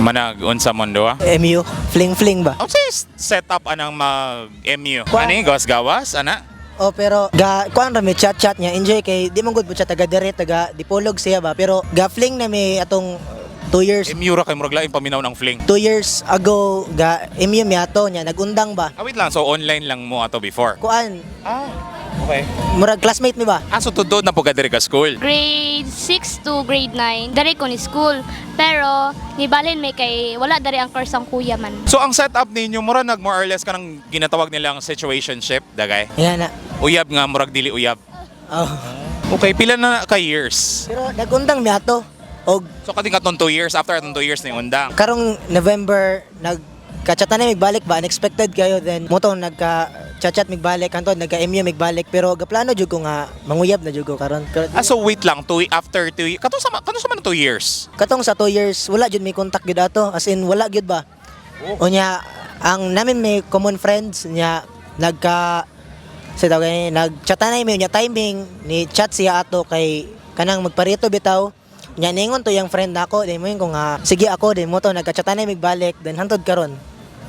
Manag unsa mundo ah. MU, fling-fling ba? Ang set up anang mag-MU. Kuan- Ani gawas-gawas ana? Oh, pero kuan ra mi chat-chat niya. Enjoy kay di man gud po siya taga dire taga Dipolog siya ba. Pero fling na mi atong 2 years. MU ra kay murag lain paminaw ng fling. 2 years ago MU mi ato niya nagundang ba. Ah, wait lang, so online lang mo ato before. Kuan, Ah, okay. murag classmate mi ba? Ah, so tudod na po ka diri ka school. Grade 6 to grade 9, dari ko ni school. Pero, nibalhin may kay, wala dari ang course ang kuya man. So ang setup ninyo mura nag more or less kanang ginatawag nilang situationship, dagay. Yan na. Uyab nga murag dili uyab. Oh. Okay, pila na ka years? Pero nagundang mi ato. Og So kating katong 2 years, after atong 2 years na yung undang. karong November nagka-chatan na migbalik ba unexpected kayo then mutong nagka-chat migbalik kanto nagka-MU migbalik pero gaplano jud ko nga manguyab na jud ko karon. Pero Ah, so wait lang, after 2 years. Katong sama na 2 years. katong sa 2 years wala jud may contact gid ato as in wala gid ba. Unya ang namin may common friends niya nagka sa tawag nagchatan na mi nya timing ni chat siya ato kay kanang magparito bitaw. Nya ningon to yung friend nako, din mo ko nga sige ako din mo to nagka-chatan na migbalik then hantod karon.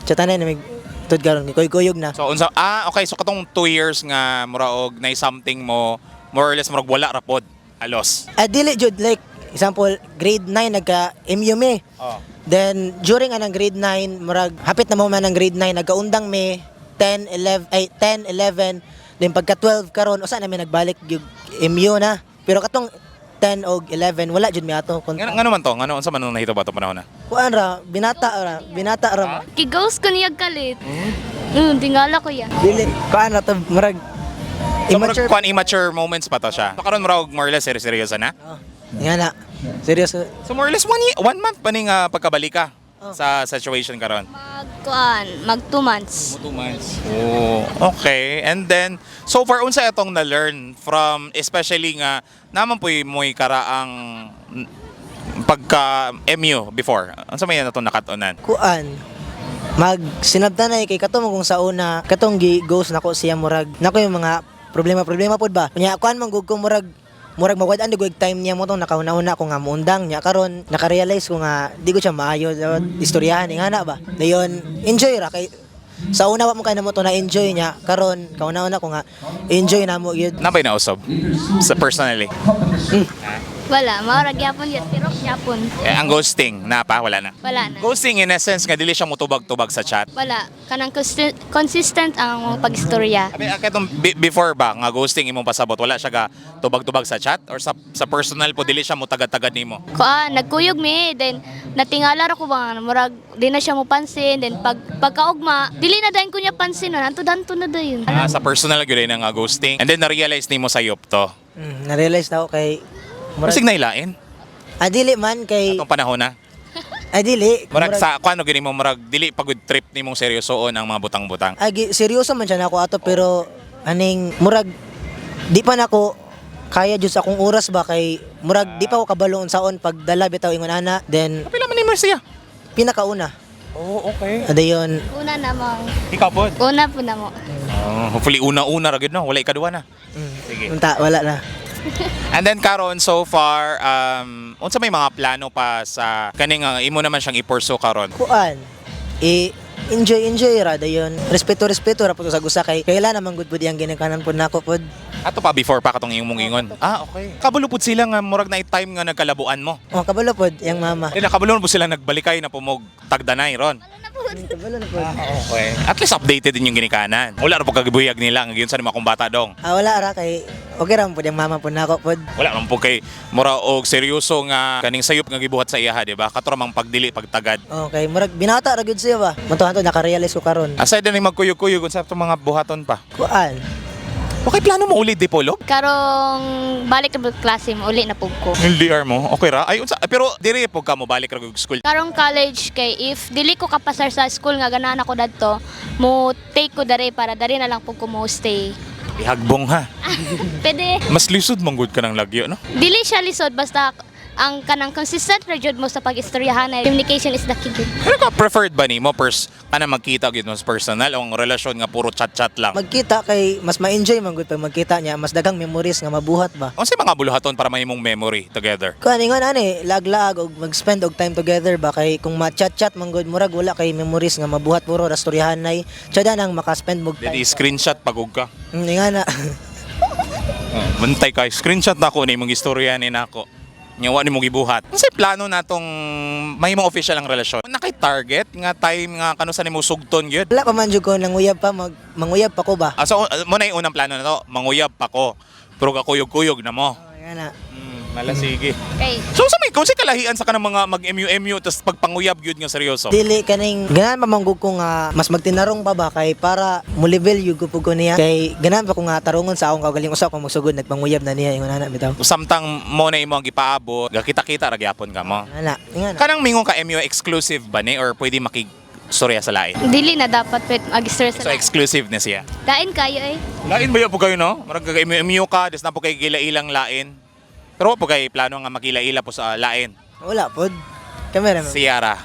Chatan na mig tud karon kuyog na. So unsa okay, so katong 2 years nga mura og na something mo more or less murag wala ra pod. Alos. Dili jud like example grade 9 nagka MU mi. Oh. Then during anang grade 9 murag hapit na mo man ang grade 9 nagkaundang mi 10 11 then pagka 12 karon usa na mi nagbalik gyud MU na. Pero katong 10 o 11 wala jud mi ato. Ngano man to? Ngano unsa man nung nahito ba to panahon na? Kuan ra binata ra. Kighost ko niyag kalit. Tingala ko ya. Dili kuan ra to murag So immature. murag immature moments pa to siya. So karon murag more or less seryoso na. Oh, yan na. Seryoso. So more or less 1 month pa ning pagkabalik ka Oh. sa situation karon. Mag 2 months. 2 months. Oh, okay. And then so far unsa itong na-learn from especially nga naman po mo'y karaang pagka MU before. Unsa may natong nakatunan? Kuan sinabtan na kay katong kung sa una katong ghost nako siya murag nako yung mga problema pod ba nya kuan man gug ko murag mawad-an di ko time niya mo tong nakauna-una ko nga muundang nya karon naka-realize ko nga di ko siya maayo istoryahan nga na ba dayon enjoy ra kay sa una wa mo kay namo to na enjoy nya karon kauna-una ko nga enjoy namo gyud. Nabay na usab sa personally. Wala, maurag yapon yun. Tirok yapon. Ang ghosting na pa wala na. Wala na. Ghosting in essence nga dili siya mutubag-tubag sa chat. Wala. Kanang consistent ang pag-istorya. Abi aketong before ba nga ghosting imong pasabot wala siya ga tubag-tubag sa chat or sa personal po dili siya mo tagad-tagad nimo. Nagkuyog mi, then natingala ra ko ba murag di na siya mo pansin, then pagkaugma, dili na dayon ko niya pansin, nanto-danto na dayon. Sa personal gyud na nga ghosting and then na-realize nimo sa yup to. Na-realize na ako kay Murag nailain dili man kay atong panahon na. dili Murag sa kuano gyud mo murag dili pagud trip nimong seryosoon ang mga butang-butang. seryoso man siya nako ato pero aning murag di pa nako kaya jud sa akong oras ba kay murag di pa ako kabalo unsaon pagdala bitaw ingon ana then Pila man ni siya? pinakauna Oh, okay. adayon Una na mo. Ikaw po. Una po na mo. Hopefully una-una ra gyud no, wala ikaduha na. Sige. unta wala na. And then karon so far unsa may mga plano pa sa kaning imo naman siyang i-pursue karon? Kuan enjoy ra dayon respeto ra pud sa gusa kay kaila naman gud pud yang ginikanan pud nako pud. Ato pa before pa katong imong ingon. Ah, okay. Kabalo pud sila nga murag na time nga nagkalabuan mo. Kabalo pud yang mama. Kabalo po sila nagbalikay na pumog tagdanay ron. Kabalo na pud. Okay. At least updated din yung ginikanan. Wala ra po kagibuyag nila nga gyud sa mga kumbata dong. Wala ra kay okay ra pud yang mama pud nako pud. Wala man po kay mura og seryoso nga kaning sayop nga gibuhat sa iyaha, di ba? Katro mang pagdili pagtagad. Okay, murag binata ra gud siya ba. Mantuhan to naka-realize ko karon. Aside na magkuyog-kuyog unsa itong mga buhaton pa. Kuan Okay, plano mo ulit Dipolog? Karong balik na klase mo, uli na po ko. Hindi mo. Okay ra. Ay unsa pero diri po ka mo balik ra og school. Karong college kay if dili ko kapasar sa school nga ganahan ako dadto, mo take ko dare para dare na lang po ko mo stay. Ihagbong ha. Pwede. Mas lisod manggod ka ng lagyo, no? Dili siya lisod basta ang kanang consistent ra jud mo sa pag-istoryahan na communication is the key. Jud. Pero ka preferred ba nimo kana magkita gyud mo sa personal o ang relasyon nga puro chat-chat lang? Magkita kay mas ma-enjoy man gud pag magkita niya, mas daghang memories nga mabuhat ba. Unsay mga buluhaton para mahimong memory together? Kuan ingon ani, lag-lag og mag-spend og time together ba kay kung ma-chat-chat man gud murag wala kay memories nga mabuhat puro ra storyahan nay. Tsada nang maka-spend mo Dili time. screenshot pagug ka. Ingana. Bantay ka, screenshot na ko ni mong istorya ni nako. Nyawa ni mong gibuhat. Unsay plano natong mahimong official ang relasyon? Nakay target nga time nga kanusa nimo sugton gyud. Wala pa man jud ko nanguyab pa manguyab pa ko ba. So mo na yung unang plano na to, manguyab pa ko. Pero kakuyog-kuyog na mo. Ingana. Malasigi. Okay. So sa may kung si kalahian sa kanang mga mag-MU tapos pagpanguyab gyud nga seryoso. Dili kaning ganan pa manggug ko nga mas magtinarong pa ba kay para mo level yug ko pug ko niya kay ganan pa ko nga tarungon sa akong kagaling usap kung magsugod nagpanguyab na niya ingon ana bitaw. Samtang mo na imo ang gipaabot, kita-kita ra gyapon ka mo. Ana, ingana. Kanang mingon ka MU exclusive ba ni or pwede storya sa lain? Dili na dapat pwet mag-istorya So sa exclusive na siya. Dain kayo eh. Lain ba po kayo no? Marag MU ka, des na po kayo gila-ilang lain. Pero po kayo plano nga makila-ila po sa lain. Wala pod. Kamera man. Sierra.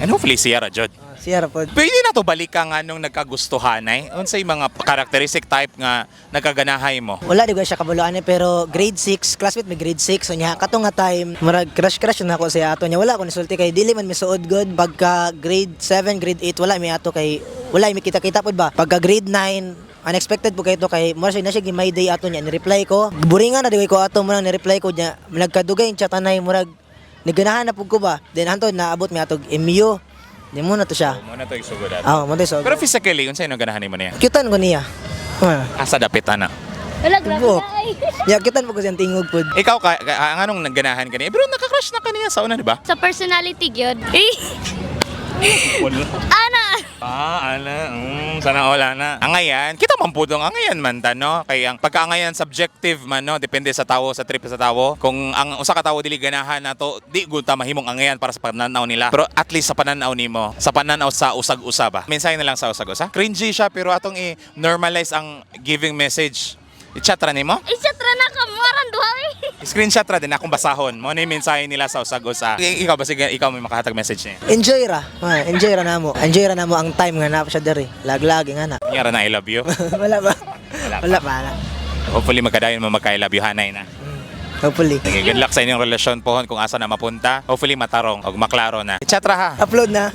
And hopefully Sierra, Jod. Sierra pod. Pwede na to balikan nga nung nagkagustuhan ay. Unsay mga characteristic type nga nagkaganahay mo? Wala di ko siya kabuluan pero grade 6, classmate may grade 6 so niya katong nga time murag crush na ako sa ato niya wala ko nisulti kay dili man mi suod god pagka grade 7, grade 8 wala mi ato kay wala mi kita-kita pod ba pagka grade 9 unexpected po kay ito kay mo siya na siya gimay day ato niya ni-reply ko buringan na di ko ato mo nang ni-reply ko niya nagkadugay yung chatanay murag niganahan na pug ko ba then hantod naabot mi atog MU di mo na to siya Mo na to isugod ato. mo to so Pero physically, unsay nang ganahan nimo niya? kitan ko niya Asa dapit ana. Wala, grabe Tubo. na ay. ya kitan po ko siyang tingog pod Ikaw anong nagganahan ka niya? Pero nakakrush na kaniya sa una, di ba? Sa personality gyud. Eh. Ana. Sana wala na. Angayan, kita man po dong angayan man ta, no? Kaya ang pagkaangayan subjective man, no? Depende sa tawo, sa trip sa tawo. Kung ang usa ka tawo dili ganahan nato, di gud ta mahimong angayan para sa pananaw nila. Pero at least sa pananaw nimo, sa pananaw sa usag-usa ba. Mensahe na lang sa usag-usa. Cringy siya pero atong i-normalize ang giving message. I-chat ra nimo? Isatra na ka moran duha eh. Screenshot ra din akong basahon. Mo na yung mensahe nila sa usag-usa. Ikaw ba sige, ikaw may makahatag message niya. enjoy ra enjoy ra namo ang time nga na siya diri lag-lag nga na Nyara na I love you. wala ba Wala pa. wala pa na Hopefully magkadayon mo magka-I love you hanay na. hopefully Sige, good luck sa inyong relasyon po kung asa na mapunta. Hopefully matarong o maklaro na. I-chat ra ha. upload na